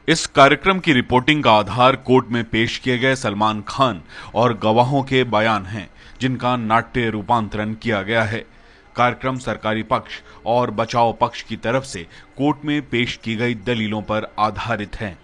इस कार्यक्रम की रिपोर्टिंग का आधार कोर्ट में पेश किए गए सलमान खान और गवाहों के बयान हैं, जिनका नाट्य रूपांतरण किया गया है। कार्यक्रम सरकारी पक्ष और बचाव पक्ष की तरफ से कोर्ट में पेश की गई दलीलों पर आधारित है।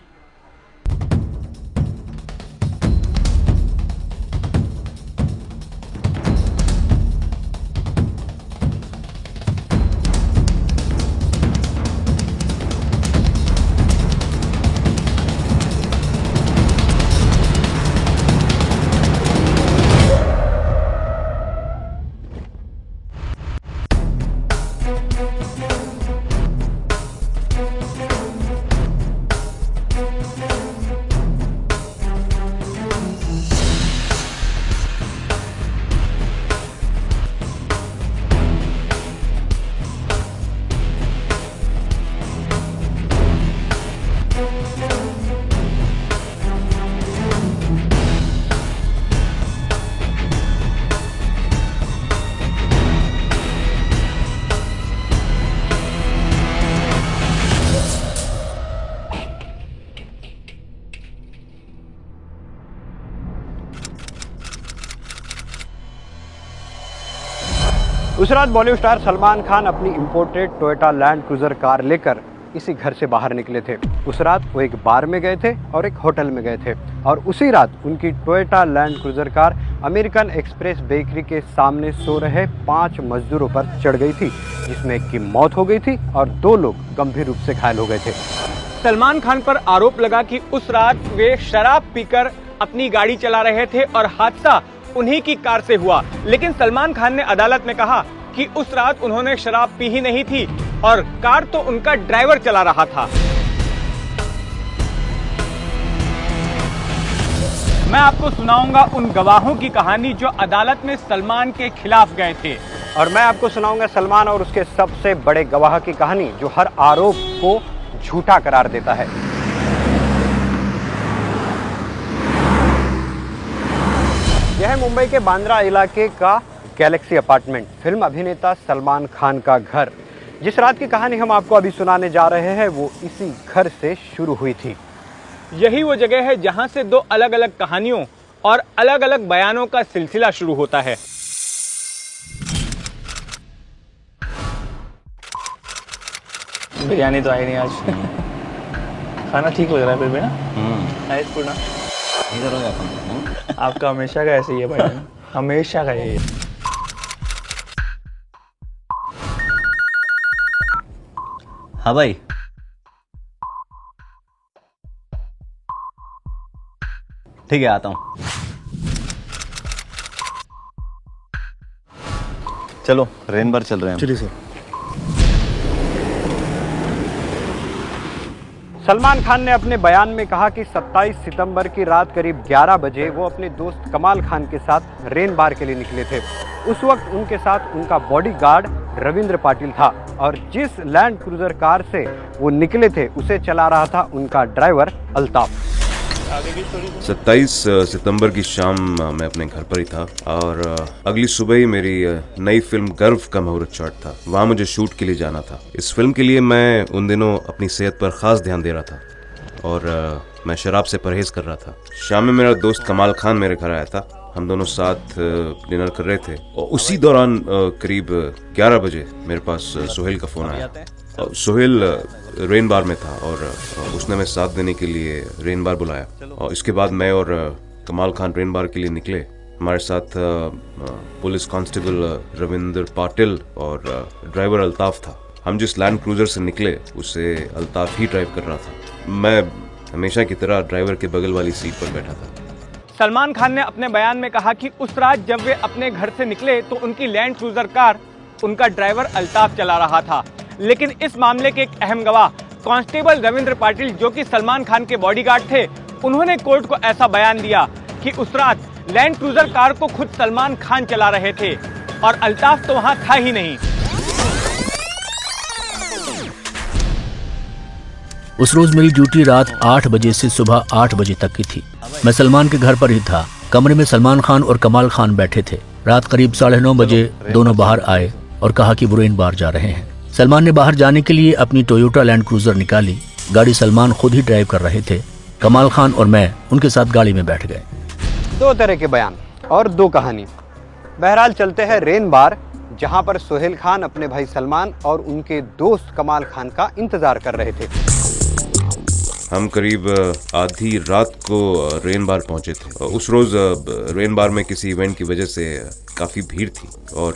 उस रात बॉलीवुड स्टार सलमान खान अपनी imported Toyota land cruiser car लेकर इसी घर से बाहर निकले थे। उस रात वो एक बार में गए थे और एक होटल में गए थे और उसी रात उनकी Toyota land cruiser car American express bakery के सामने सो रहे 5 मजदूरों पर चढ़ गई थी, जिसमें एक की मौत हो गई थी और 2 लोग गंभीर रूप से घायल हो गए थे। सलमान खान पर आरोप लगा कि उस रात वे शराब पीकर अपनी गाड़ी चला रहे थे और हादसा उन्हीं की कार से हुआ, लेकिन सलमान खान ने अदालत में कहा कि उस रात उन्होंने शराब पी ही नहीं थी और कार तो उनका ड्राइवर चला रहा था। मैं आपको सुनाऊंगा उन गवाहों की कहानी जो अदालत में सलमान के खिलाफ गए थे, और मैं आपको सुनाऊंगा सलमान और उसके सबसे बड़े गवाह की कहानी जो हर आरोप को झूठा करार देता है। यह है मुंबई के बांद्रा इलाके का गैलेक्सी अपार्टमेंट, फिल्म अभिनेता सलमान खान का घर। जिस रात की कहानी हम आपको अभी सुनाने जा रहे हैं वो इसी घर से शुरू हुई थी। यही वो जगह है जहां से 2 अलग अलग कहानियों और अलग अलग बयानों का सिलसिला शुरू होता है। बिरयानी तो आई नहीं आज। खाना ठीक लग रहा है फिर भी ना। पूर्णा इधर हो जाता। आपका हमेशा का ऐसे ही है भाई, हमेशा का ये। हाँ भाई, ठीक है आता हूँ। चलो रेन बार चल रहे हैं। चलिए सर। सलमान खान ने अपने बयान में कहा कि 27 सितंबर की रात करीब 11 बजे वो अपने दोस्त कमाल खान के साथ रेन बार के लिए निकले थे। उस वक्त उनके साथ उनका बॉडीगार्ड रविंद्र पाटिल था और जिस लैंड क्रूजर कार से वो निकले थे उसे चला रहा था उनका ड्राइवर अल्ताफ। 27 सितंबर की शाम मैं अपने घर पर ही था और अगली सुबह ही मेरी नई फिल्म गर्व का मुहूर्त शॉट था। वहाँ मुझे शूट के लिए जाना था। इस फिल्म के लिए मैं उन दिनों अपनी सेहत पर खास ध्यान दे रहा था और मैं शराब से परहेज कर रहा था। शाम में मेरा दोस्त कमाल खान मेरे घर आया था। हम दोनों साथ डिनर कर रहे थे और उसी दौरान करीब 11 बजे मेरे पास सोहेल का फोन आया। सोहेल रेन बार में था और उसने मैं साथ देने के लिए रेन बार बुलाया और इसके बाद मैं और कमाल खान रेन बार के लिए निकले। हमारे साथ पुलिस कांस्टेबल रविंद्र पाटिल और ड्राइवर अल्ताफ था। हम जिस लैंड क्रूजर से निकले उसे अल्ताफ ही ड्राइव कर रहा था। मैं हमेशा की तरह ड्राइवर के बगल वाली सीट पर बैठा था। सलमान खान ने अपने बयान में कहा कि उस रात जब वे अपने घर से निकले तो उनकी लैंड क्रूजर कार उनका ड्राइवर अल्ताफ चला रहा था, लेकिन इस मामले के एक अहम गवाह कांस्टेबल रविंद्र पाटिल जो कि सलमान खान के बॉडीगार्ड थे, उन्होंने कोर्ट को ऐसा बयान दिया कि उस रात लैंड क्रूजर कार को खुद सलमान खान चला रहे थे और अल्ताफ तो वहां था ही नहीं। उस रोज मेरी ड्यूटी रात 8 बजे से सुबह 8 बजे तक की थी। मैं सलमान के घर पर ही था। कमरे में सलमान खान और कमाल खान बैठे थे। रात करीब 9:30 बजे दोनों बाहर आए और कहा कि वो रेन बार जा रहे हैं। सलमान ने बाहर जाने के लिए अपनी टोयोटा लैंड क्रूजर निकाली गाड़ी सलमान खुद ही ड्राइव कर रहे थे। कमाल खान और मैं उनके साथ गाड़ी में बैठ गए। दो तरह के बयान और दो कहानी। बहरहाल चलते हैं रेन बार, जहां पर सोहेल खान अपने भाई सलमान और उनके दोस्त कमाल खान का इंतजार कर रहे थे। हम करीब आधी रात को रेन बार पहुंचे थे। उस रोज रेन बार में किसी इवेंट की वजह से काफी भीड़ थी और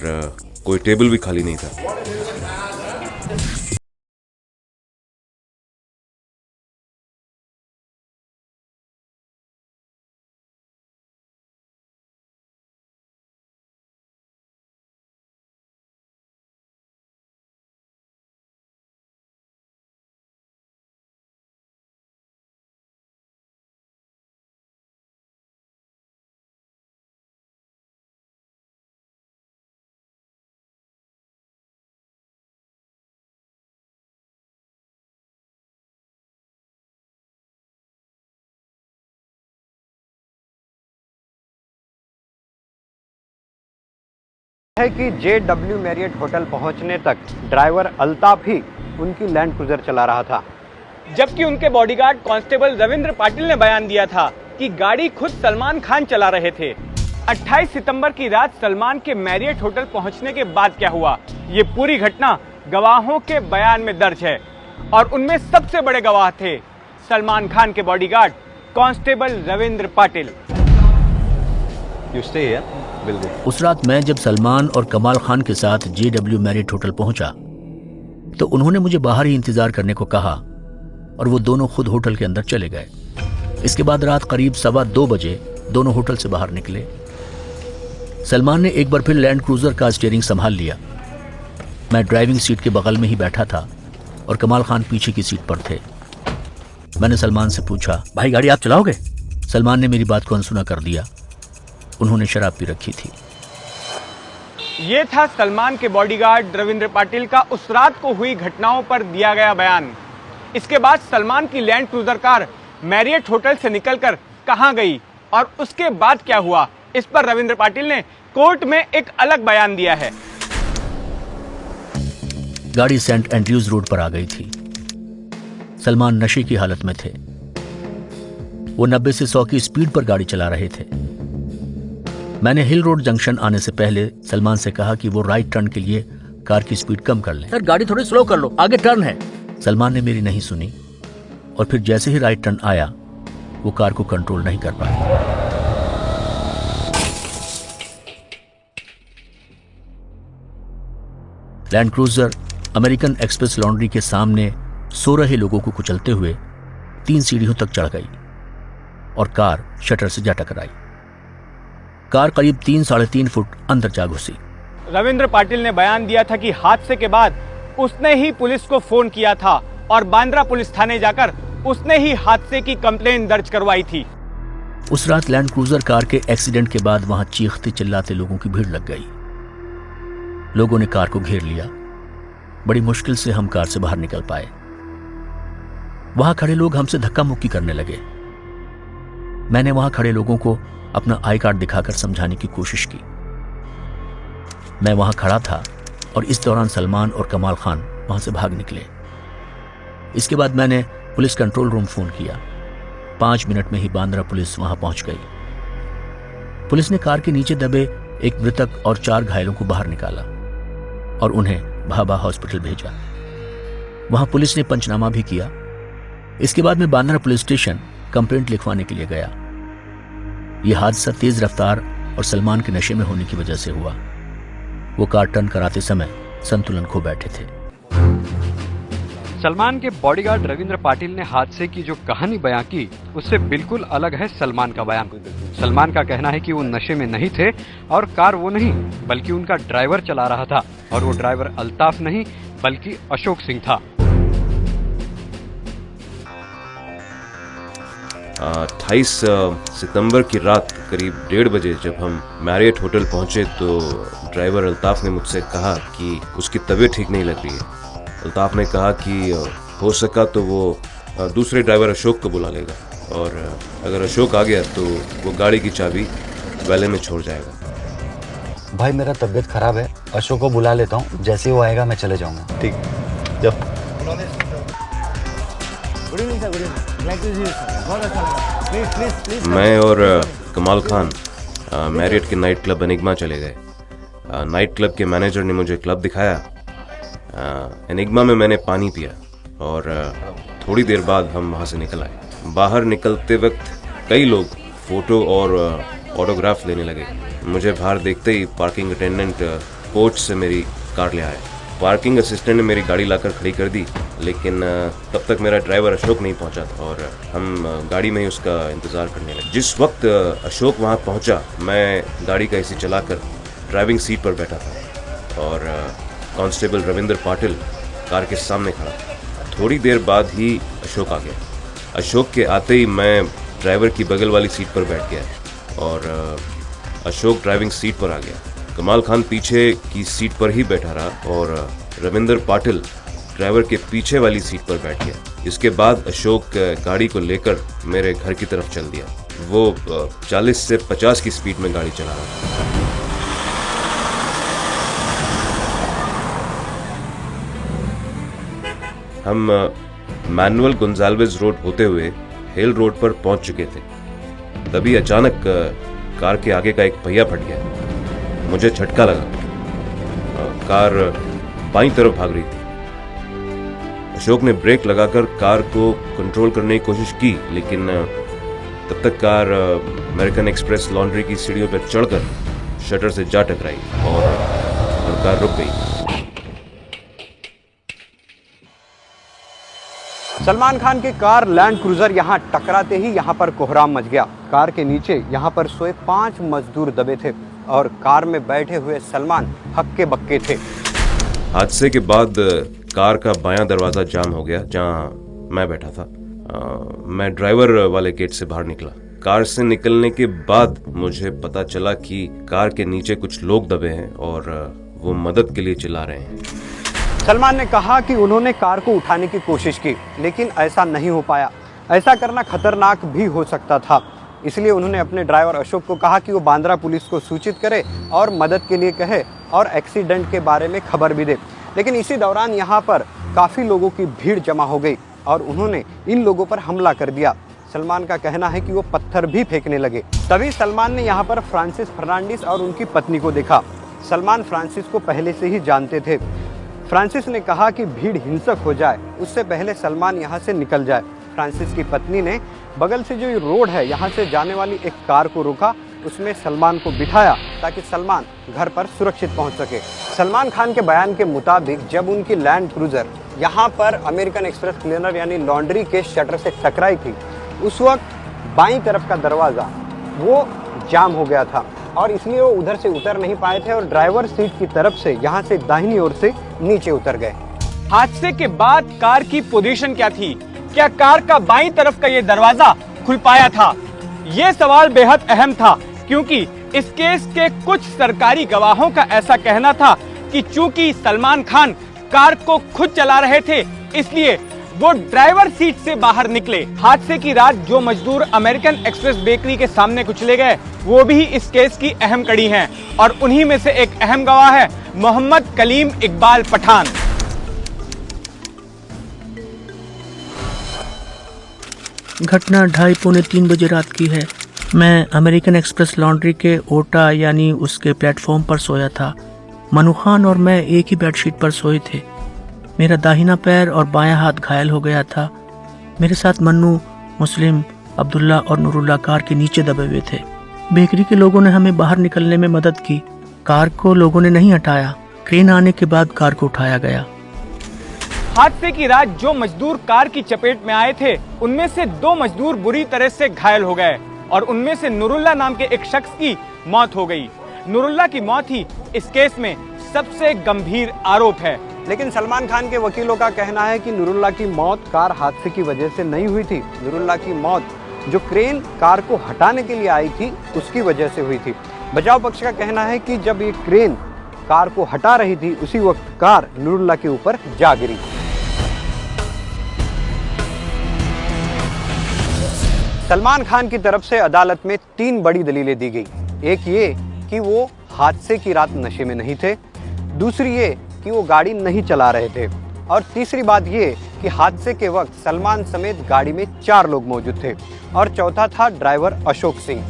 कोई टेबल भी खाली नहीं था। है कि JW मैरियट होटल पहुंचने तक ड्राइवर अल्ताफ ही उनकी लैंड क्रूजर चला रहा था, जबकि उनके बॉडीगार्ड कांस्टेबल रविंद्र पाटिल ने बयान दिया था कि गाड़ी खुद सलमान खान चला रहे थे। 28 सितंबर की रात सलमान के मैरियट होटल पहुंचने के बाद क्या हुआ, ये पूरी घटना गवाहों के बयान में दर्ज है और उनमें सबसे बड़े गवाह थे सलमान खान के बॉडीगार्ड कांस्टेबल रविंद्र पाटिल। उस रात मैं जब सलमान और कमाल खान के साथ JW मैरियट होटल पहुंचा तो उन्होंने मुझे बाहर ही इंतजार करने को कहा और वो दोनों खुद होटल के अंदर चले गए। इसके बाद रात करीब 2:15 बजे दोनों होटल से बाहर निकले। सलमान ने एक बार फिर लैंड क्रूजर का स्टीयरिंग संभाल लिया। मैं ड्राइविंग सीट के बगल में ही बैठा था और कमाल खान पीछे की सीट पर थे। मैंने सलमान से पूछा, भाई गाड़ी आप चलाओगे? सलमान ने मेरी बात को अनसुना कर दिया। उन्होंने शराब पी रखी थी। ये था सलमान के बॉडीगार्ड रविंद्र पाटिल का उस रात को हुई घटनाओं पर दिया गया बयान। इसके बाद सलमान की land cruiser car Marriott hotel से निकलकर कहां गई और उसके बाद क्या हुआ, इस पर रविंद्र पाटिल ने कोर्ट में एक अलग बयान दिया है। गाड़ी सेंट एंड्रयूज रोड पर आ गई थी। सलमान नशे की हालत में थे। वो 90 से 100 की स्पीड पर गाड़ी चला रहे थे। मैंने हिल रोड जंक्शन आने से पहले सलमान से कहा कि वो राइट टर्न के लिए कार की स्पीड कम कर लें। सर गाड़ी थोड़ी स्लो कर लो, आगे टर्न है। सलमान ने मेरी नहीं सुनी और फिर जैसे ही राइट टर्न आया वो कार को कंट्रोल नहीं कर पाया। Land cruiser American express laundry के सामने सो रहे लोगों को कुचलते हुए 3 सीढ़ियों तक चढ़ गई और कार शटर से जा टकराई। कार करीब 3-3.5 फुट अंदर जा घुसी। रविंद्र पाटिल ने बयान दिया था कि हादसे के बाद उसने ही पुलिस को फोन किया था और बांद्रा पुलिस थाने जाकर उसने ही हादसे की कंप्लेन दर्ज करवाई थी। उस रात लैंड क्रूजर कार के एक्सीडेंट के बाद वहां चीखते चिल्लाते लोगों की भीड़ लग गई। लोगों ने कार को घेर लिया। बड़ी मुश्किल से हम कार से बाहर निकल पाए। वहां खड़े लोग हमसे धक्का मुक्की करने लगे। मैंने वहां खड़े लोगों को अपना आई कार्ड दिखाकर समझाने की कोशिश की। मैं वहां खड़ा था और इस दौरान सलमान और कमाल खान वहां से भाग निकले। इसके बाद मैंने पुलिस कंट्रोल रूम फोन किया। 5 मिनट में ही बांद्रा पुलिस वहां पहुंच गई। पुलिस ने कार के नीचे दबे एक मृतक और 4 घायलों को बाहर निकाला और उन्हें भाभा हॉस्पिटल भेजा। वहां पुलिस ने पंचनामा भी किया। इसके बाद मैं बांद्रा पुलिस स्टेशन कंप्लेंट लिखवाने के लिए गया। यह हादसा तेज रफ्तार और सलमान के नशे में होने की वजह से हुआ। वो कार टर्न कराते समय संतुलन खो बैठे थे। सलमान के बॉडीगार्ड रविंद्र पाटिल ने हादसे की जो कहानी बयां की उससे बिल्कुल अलग है सलमान का बयान। सलमान का कहना है कि वो नशे में नहीं थे और कार वो नहीं बल्कि उनका ड्राइवर चला रहा था और वो ड्राइवर अल्ताफ नहीं बल्कि अशोक सिंह था। 28 सितंबर की रात करीब 1:30 बजे जब हम मैरियट होटल पहुंचे तो ड्राइवर अल्ताफ ने मुझसे कहा कि उसकी तबीयत ठीक नहीं लग रही है। अल्ताफ ने कहा कि हो सका तो वो दूसरे ड्राइवर अशोक को बुला लेगा और अगर अशोक आ गया तो वो गाड़ी की चाबी वैले में छोड़ जाएगा। भाई मेरा तबीयत खराब है, अशोक को बुला लेता हूँ, जैसे ही वो आएगा मैं चले जाऊंगा। ठीक, जाओ। मैं और कमाल खान मैरियट के नाइट क्लब एनिग्मा चले गए। नाइट क्लब के मैनेजर ने मुझे क्लब दिखाया। एनिग्मा में मैंने पानी पिया और थोड़ी देर बाद हम वहाँ से निकल आए। बाहर निकलते वक्त कई लोग फोटो और ऑटोग्राफ लेने लगे। मुझे बाहर देखते ही पार्किंग अटेंडेंट पोर्च से मेरी कार ले आए। पार्किंग असिस्टेंट ने मेरी गाड़ी लाकर खड़ी कर दी, लेकिन तब तक मेरा ड्राइवर अशोक नहीं पहुंचा था और हम गाड़ी में ही उसका इंतज़ार करने लगे। जिस वक्त अशोक वहां पहुंचा, मैं गाड़ी का एसी चलाकर ड्राइविंग सीट पर बैठा था और कांस्टेबल रविंद्र पाटिल कार के सामने खड़ा था। थोड़ी देर बाद ही अशोक आ गया। अशोक के आते ही मैं ड्राइवर की बगल वाली सीट पर बैठ गया और अशोक ड्राइविंग सीट पर आ गया। कमाल खान पीछे की सीट पर ही बैठा रहा और रविंद्र पाटिल ड्राइवर के पीछे वाली सीट पर बैठ गया। इसके बाद अशोक गाड़ी को लेकर मेरे घर की तरफ चल दिया। वो 40 से 50 की स्पीड में गाड़ी चला रहा था। हम मैनुअल गोंजाल्वेज रोड होते हुए हेल रोड पर पहुंच चुके थे। तभी अचानक कार के आगे का एक पहिया फट गया। मुझे झटका लगा। कार बाईं तरफ भाग रही थी। अशोक ने ब्रेक लगाकर कार को कंट्रोल करने की कोशिश की, लेकिन तब तक कार अमेरिकन एक्सप्रेस लॉन्ड्री की सीढ़ियों पर चढ़कर शटर से जा टकराई और कार रुक गई। सलमान खान की कार लैंड क्रूजर यहां टकराते ही यहां पर कोहराम मच गया। कार के नीचे यहां पर सोए 5 मजदूर दबे थे और कार में बैठे हुए सलमान हक्के बक्के थे। हादसे के बाद कार का बायां दरवाजा जाम हो गया जहां मैं बैठा था। मैं ड्राइवर वाले गेट से बाहर निकला। कार से निकलने के बाद मुझे पता चला कि कार के नीचे कुछ लोग दबे हैं और वो मदद के लिए चिल्ला रहे हैं। सलमान ने कहा कि उन्होंने कार को उठाने की कोशिश की, लेकिन ऐसा नहीं हो पाया। ऐसा करना खतरनाक भी हो सकता था, इसलिए उन्होंने अपने ड्राइवर अशोक को कहा कि वो बांद्रा पुलिस को सूचित करे और मदद के लिए कहे और एक्सीडेंट के बारे में खबर भी दे। लेकिन इसी दौरान यहाँ पर काफ़ी लोगों की भीड़ जमा हो गई और उन्होंने इन लोगों पर हमला कर दिया। सलमान का कहना है कि वो पत्थर भी फेंकने लगे। तभी सलमान ने यहाँ पर फ्रांसिस फर्नांडिस और उनकी पत्नी को देखा। सलमान फ्रांसिस को पहले से ही जानते थे। फ्रांसिस ने कहा कि भीड़ हिंसक हो जाए उससे पहले सलमान यहाँ से निकल जाए। फ्रांसिस की पत्नी ने बगल से जो रोड है यहाँ से जाने वाली एक कार को रोका, उसमें सलमान को बिठाया ताकि सलमान घर पर सुरक्षित पहुँच सके। सलमान खान के बयान के मुताबिक जब उनकी लैंड क्रूजर यहाँ पर अमेरिकन एक्सप्रेस क्लीनर यानी लॉन्ड्री के शटर से टकराई थी, उस वक्त बाईं तरफ का दरवाज़ा वो जाम हो गया था और इसलिए वो उधर से उतर नहीं पाए थे और ड्राइवर सीट की तरफ से यहाँ से दाहिनी ओर से नीचे उतर गए। हादसे के बाद कार की पोजीशन क्या थी? क्या कार का बाईं तरफ का ये दरवाजा खुल पाया था? ये सवाल बेहद अहम था, क्योंकि इस केस के कुछ सरकारी गवाहों का ऐसा कहना था कि चूंकि सलमान खान कार को खुद चला रहे थे, इसलिए वो ड्राइवर सीट से बाहर निकले। हादसे की रात जो मजदूर अमेरिकन एक्सप्रेस बेकरी के सामने कुचले गए, वो भी इस केस की अहम कड़ी हैं और उन्हीं में से एक अहम गवाह है मोहम्मद कलीम इकबाल पठान। घटना 2:30-3 बजे रात की है। मैं अमेरिकन एक्सप्रेस लॉन्ड्री के ओटा यानी उसके प्लेटफॉर्म पर सोया था। मनु खान और मैं एक ही बेडशीट पर सोए थे। मेरा दाहिना पैर और बायां हाथ घायल हो गया था। मेरे साथ मन्नू, मुस्लिम, अब्दुल्ला और नूरुल्लाह कार के नीचे दबे हुए थे। बेकरी के लोगों ने हमें बाहर निकलने में मदद की। कार को लोगों ने नहीं हटाया। क्रेन आने के बाद कार को उठाया गया। हादसे की रात जो मजदूर कार की चपेट में आए थे, उनमें से 2 मजदूर बुरी तरह से घायल हो गए और उनमें से नूरुल्लाह नाम के एक शख्स की मौत हो गई। नूरुल्लाह की मौत ही इस केस में सबसे गंभीर आरोप है। लेकिन सलमान खान के वकीलों का कहना है कि नूरुल्लाह की मौत कार हादसे की वजह से नहीं हुई थी। नूरुल्लाह की मौत जो क्रेन कार को हटाने के लिए आई थी, उसकी वजह से हुई थी। बचाव पक्ष का कहना है कि जब ये क्रेन कार को हटा रही थी, उसी वक्त कार नूरुल्लाह के ऊपर जा गिरी। सलमान खान की तरफ से अदालत में 3 बड़ी दलीलें दी गई। एक ये कि वो हादसे की रात नशे में नहीं थे, दूसरी ये कि वो गाड़ी नहीं चला रहे थे और तीसरी बात ये कि हादसे के वक्त सलमान समेत गाड़ी में 4 लोग मौजूद थे और चौथा था ड्राइवर अशोक सिंह,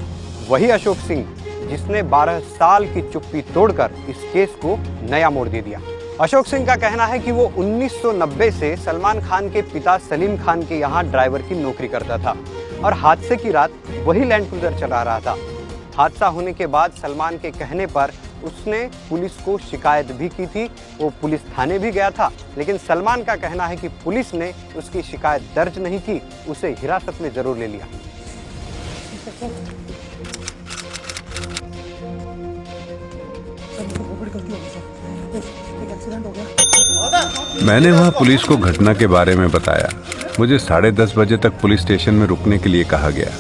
वही अशोक सिंह जिसने 12 साल की चुप्पी तोड़कर इस केस को नया मोड़ दे दिया। अशोक सिंह का कहना है कि वो 1990 से सलमान खान के पिता सलीम खान के यहाँ ड्राइवर की नौकरी करता था और हादसे की रात वही लैंड क्रूजर चला रहा था। हादसा होने के बाद सलमान के कहने पर उसने पुलिस को शिकायत भी की थी, वो पुलिस थाने भी गया था, लेकिन सलमान का कहना है कि पुलिस ने उसकी शिकायत दर्ज नहीं की, उसे हिरासत में जरूर ले लिया। मैंने वहाँ पुलिस को घटना के बारे में बताया। मुझे 10:30 बजे तक पुलिस स्टेशन में रुकने के लिए कहा गया।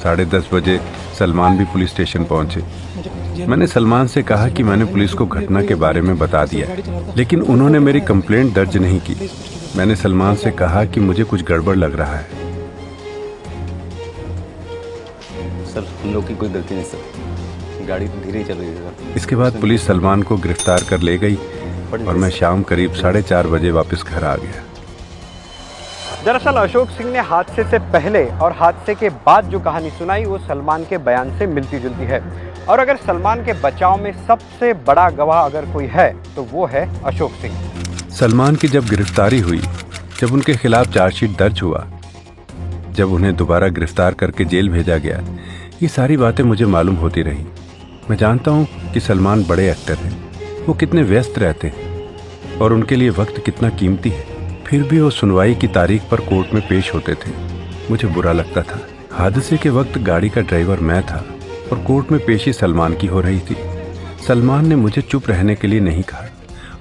10:30 बजे सलमान भी पुलिस स्टेशन पहुंचे। मैंने सलमान से कहा कि मैंने पुलिस को घटना के बारे में बता दिया, लेकिन उन्होंने मेरी कंप्लेंट दर्ज नहीं की। मैंने सलमान से कहा कि मुझे कुछ गड़बड़ लग रहा है। सर, हम लोग की कोई गलती नहीं सर, गाड़ी तो धीरे ही चल रही है सर। इसके बाद पुलिस सलमान को गिरफ्तार कर ले गई और मैं शाम करीब 4:30 बजे वापस घर आ गया। दरअसल अशोक सिंह ने हादसे से पहले और हादसे के बाद जो कहानी सुनाई वो सलमान के बयान से मिलती जुलती है, और अगर सलमान के बचाव में सबसे बड़ा गवाह अगर कोई है तो वो है अशोक सिंह। सलमान की जब गिरफ्तारी हुई, जब उनके खिलाफ चार्जशीट दर्ज हुआ, जब उन्हें दोबारा गिरफ्तार करके जेल भेजा गया, ये सारी बातें मुझे मालूम होती रही। मैं जानता हूँ कि सलमान बड़े एक्टर हैं, वो कितने व्यस्त रहते हैं और उनके लिए वक्त कितना कीमती है, फिर भी वो सुनवाई की तारीख पर कोर्ट में पेश होते थे। मुझे बुरा लगता था। हादसे के वक्त गाड़ी का ड्राइवर मैं था और कोर्ट में पेशी सलमान की हो रही थी। सलमान ने मुझे चुप रहने के लिए नहीं कहा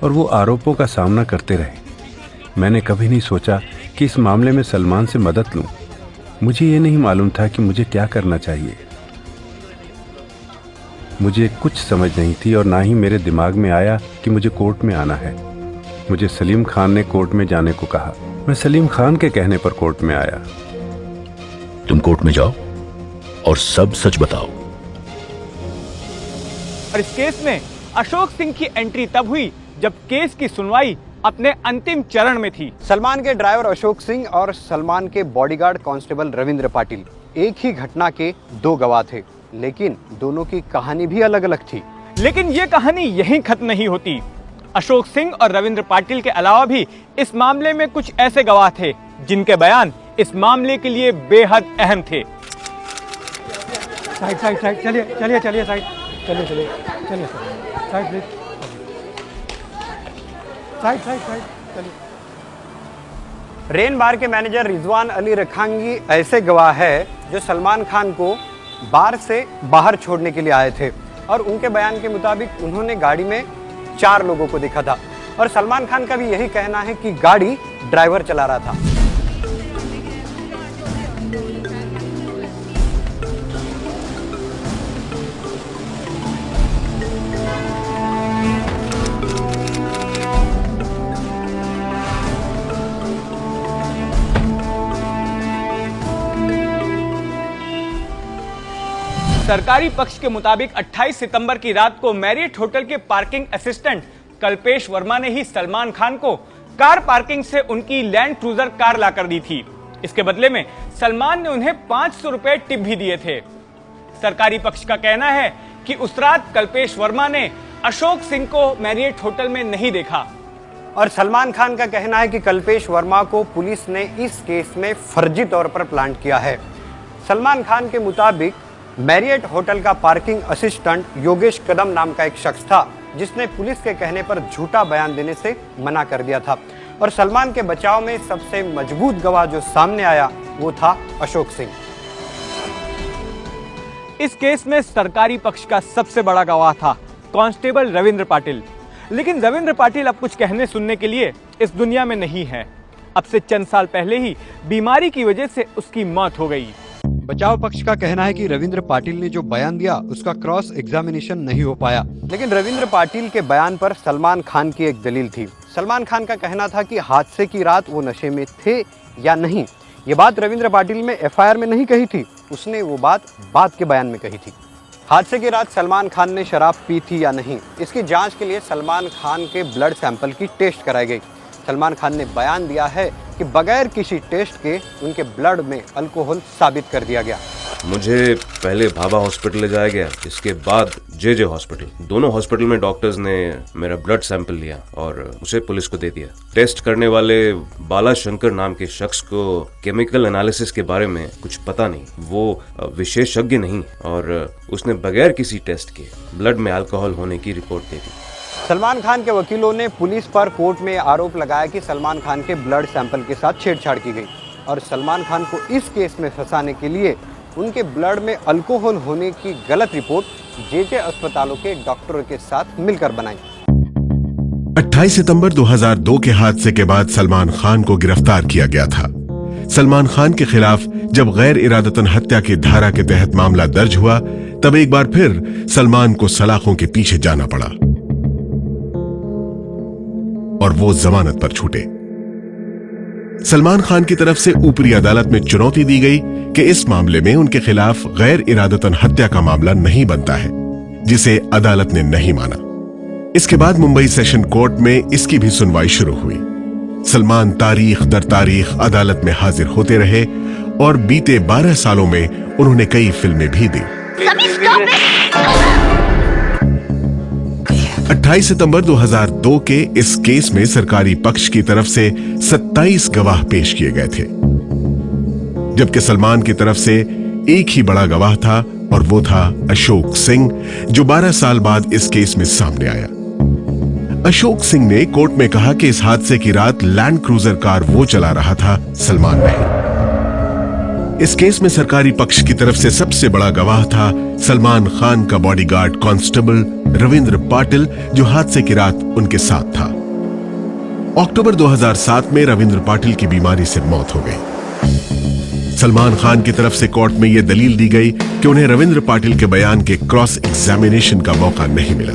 और वो आरोपों का सामना करते रहे। मैंने कभी नहीं सोचा कि इस मामले में सलमान से मदद लूं। मुझे ये नहीं मालूम था कि मुझे क्या करना चाहिए। मुझे कुछ समझ नहीं थी और ना ही मेरे दिमाग में आया कि मुझे कोर्ट में आना है। मुझे सलीम खान ने कोर्ट में जाने को कहा। मैं सलीम खान के कहने पर कोर्ट में आया। तुम कोर्ट में जाओ और सब सच बताओ। और इस केस में अशोक सिंह की एंट्री तब हुई जब केस की सुनवाई अपने अंतिम चरण में थी। सलमान के ड्राइवर अशोक सिंह और सलमान के बॉडीगार्ड कांस्टेबल रविंद्र पाटिल एक ही घटना के 2 गवाह थे, लेकिन दोनों की कहानी भी अलग अलग थी। लेकिन ये कहानी यहीं खत्म नहीं होती। अशोक सिंह और रविंद्र पाटिल के अलावा भी इस मामले में कुछ ऐसे गवाह थे जिनके बयान इस मामले के लिए बेहद अहम थे। साइड साइड साइड, चलिए चलिए चलिए साइड, चलिए चलिए चलिए sir, side please, side side side चलिए। रेन बार के मैनेजर रिजवान अली रखांगी ऐसे गवाह है जो सलमान खान को बार से बाहर छोड़ने के लिए आए थे और उनके बयान के मुताबिक उन्होंने गाड़ी में 4 लोगों को देखा था और सलमान खान का भी यही कहना है कि गाड़ी ड्राइवर चला रहा था। सरकारी पक्ष के मुताबिक 28 सितंबर की रात को मैरियट होटल के पार्किंग असिस्टेंट कल्पेश वर्मा ने ही सलमान खान को कार पार्किंग से उनकी लैंड क्रूजर कार लाकर दी थी। इसके बदले में सलमान ने उन्हें 500 रुपए टिप भी दिए थे। सरकारी पक्ष का कहना है कि उस रात कल्पेश वर्मा ने अशोक सिंह को मैरियट होटल में नहीं देखा और सलमान खान का कहना है कि कल्पेश वर्मा को पुलिस ने इस केस में फर्जी तौर पर प्लांट किया है। सलमान खान के मुताबिक मैरियट होटल का पार्किंग असिस्टेंट योगेश कदम नाम का एक शख्स था जिसने पुलिस के कहने पर झूठा बयान देने से मना कर दिया था और सलमान के बचाव में सबसे मजबूत गवाह जो सामने आया वो था अशोक सिंह। इस केस में सरकारी पक्ष का सबसे बड़ा गवाह था कांस्टेबल रविंद्र पाटिल। लेकिन रविंद्र पाटिल अब कुछ कहने सुनने के लिए इस दुनिया में नहीं है। अब से चंद साल पहले ही बीमारी की वजह से उसकी मौत हो गई। बचाव पक्ष का कहना है कि रविंद्र पाटिल ने जो बयान दिया उसका क्रॉस एग्जामिनेशन नहीं हो पाया, लेकिन रविंद्र पाटिल के बयान पर सलमान खान की एक दलील थी। सलमान खान का कहना था कि हादसे की रात वो नशे में थे या नहीं, ये बात रविंद्र पाटिल ने एफआईआर में नहीं कही थी, उसने वो बात बाद के बयान में कही थी। हादसे की रात सलमान खान ने शराब पी थी या नहीं, इसकी जांच के लिए सलमान खान के ब्लड सैंपल की टेस्ट कराई गई। सलमान खान ने बयान दिया है कि बगैर किसी टेस्ट के उनके ब्लड में अल्कोहल साबित कर दिया गया। मुझे पहले भाभा हॉस्पिटल ले जाया गया, इसके बाद जे हॉस्पिटल। दोनों हॉस्पिटल में डॉक्टर्स ने मेरा ब्लड सैंपल लिया और उसे पुलिस को दे दिया। टेस्ट करने वाले बाला शंकर नाम के शख्स को केमिकल एनालिसिस के बारे में कुछ पता नहीं, वो विशेषज्ञ नहीं और उसने बगैर किसी टेस्ट के ब्लड में अल्कोहल होने की रिपोर्ट दे दी। सलमान खान के वकीलों ने पुलिस पर कोर्ट में आरोप लगाया कि सलमान खान के ब्लड सैंपल के साथ छेड़छाड़ की गई और सलमान खान को इस केस में फंसाने के लिए उनके ब्लड में अल्कोहल होने की गलत रिपोर्ट जे अस्पतालों के डॉक्टरों के साथ मिलकर बनाई। 28 सितंबर 2002 के हादसे के बाद सलमान खान को गिरफ्तार किया गया था। सलमान खान के खिलाफ जब गैर इरादतन हत्या की धारा के तहत मामला दर्ज हुआ, तब एक बार फिर सलमान को सलाखों के पीछे जाना पड़ा और वो जमानत पर छूटे। सलमान खान की तरफ से ऊपरी अदालत में चुनौती दी गई कि इस मामले में उनके खिलाफ गैर इरादतन हत्या का मामला नहीं बनता है, जिसे अदालत ने नहीं माना। इसके बाद मुंबई सेशन कोर्ट में इसकी भी सुनवाई शुरू हुई। सलमान तारीख दर तारीख अदालत में हाजिर होते रहे और बीते 12 सालों में उन्होंने कई फिल्में भी दी। 28 सितंबर 2002 के इस केस में सरकारी पक्ष की तरफ से 27 गवाह पेश किए गए थे, जबकि सलमान की तरफ से एक ही बड़ा गवाह था और वो था अशोक सिंह, जो 12 साल बाद इस केस में सामने आया। अशोक सिंह ने कोर्ट में कहा कि इस हादसे की रात लैंड क्रूजर कार वो चला रहा था, सलमान नहीं। इस केस में सरकारी पक्ष की तरफ से सबसे बड़ा गवाह था सलमान खान का बॉडीगार्ड कांस्टेबल रविंद्र पाटिल, जो हादसे की रात उनके साथ था। अक्टूबर 2007 में रविंद्र पाटिल की बीमारी से मौत हो गई। सलमान खान की तरफ से कोर्ट में यह दलील दी गई कि उन्हें रविंद्र पाटिल के बयान के क्रॉस एग्जामिनेशन का मौका नहीं मिला।